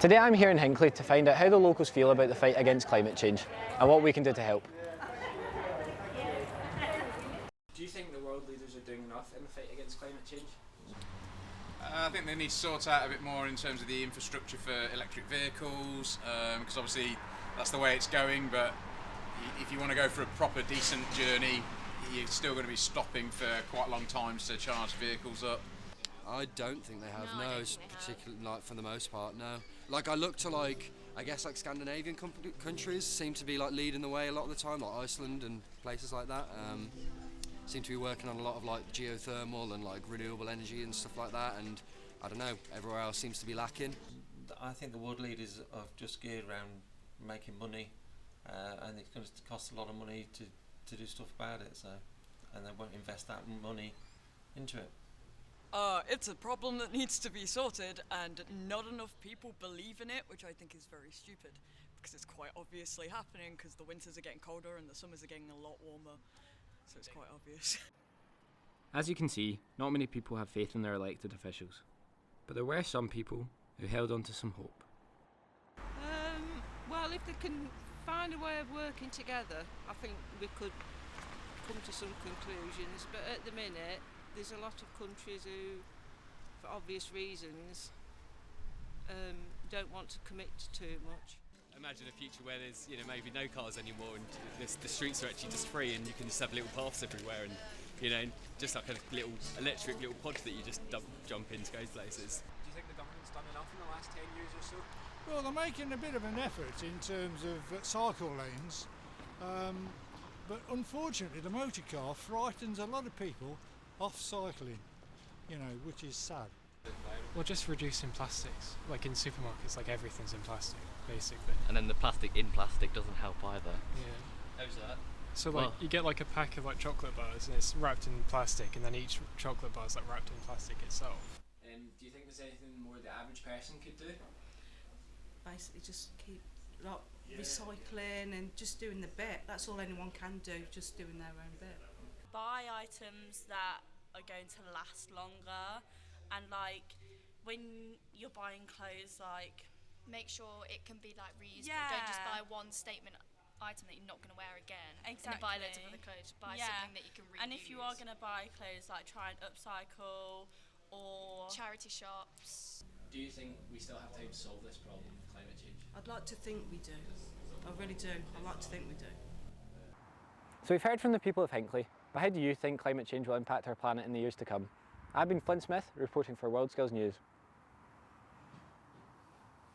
Today I'm here in Hinckley to find out how the locals feel about the fight against climate change and what we can do to help. Do you think the world leaders are doing enough in the fight against climate change? I think they need to sort out a bit more in terms of the infrastructure for electric vehicles, because obviously that's the way it's going, but if you want to go for a proper decent journey, you're still going to be stopping for quite long times to charge vehicles up. I don't think they have, no, particularly like for the most part, no. Like I look to I guess Scandinavian countries seem to be like leading the way a lot of the time, like Iceland and places like that. Seem to be working on a lot of like geothermal and like renewable energy and stuff like that, and I don't know, everywhere else seems to be lacking. I think the world leaders are just geared around making money, and it's going to cost a lot of money to do stuff about it, so, and they won't invest that money into it. It's a problem that needs to be sorted, and not enough people believe in it, which I think is very stupid, because it's quite obviously happening, because the winters are getting colder and the summers are getting a lot warmer, so it's quite obvious. As you can see, not many people have faith in their elected officials, but there were some people who held on to some hope. Well, if they can find a way of working together, I think we could come to some conclusions, but at the minute there's a lot of countries who, for obvious reasons, don't want to commit to too much. Imagine a future where there's maybe no cars anymore and the streets are actually just free and you can just have little paths everywhere and just like a little electric little pod that you just jump in to go places. Do you think the government's done enough in the last 10 years or so? Well, they're making a bit of an effort in terms of cycle lanes, but unfortunately the motor car frightens a lot of people off cycling, which is sad. Well, just reducing plastics. Like in supermarkets, like everything's in plastic, basically. And then the plastic in plastic doesn't help either. Yeah. How's that? So you get like a pack of like chocolate bars and it's wrapped in plastic, and then each chocolate bar is like wrapped in plastic itself. Do you think there's anything more the average person could do? Basically just keep recycling and just doing the bit. That's all anyone can do, just doing their own bit. Buy items that are going to last longer, and when you're buying clothes, make sure it can be reusable. Yeah. Don't just buy one statement item that you're not going to wear again. Exactly. And then buy loads of other clothes. Buy something that you can reuse. And if you are going to buy clothes, try and upcycle or charity shops. Do you think we still have time to solve this problem of climate change? I'd like to think we do. I really do. I'd like to think we do. So we've heard from the people of Hinckley, but how do you think climate change will impact our planet in the years to come? I've been Flint Smith, reporting for World Skills News.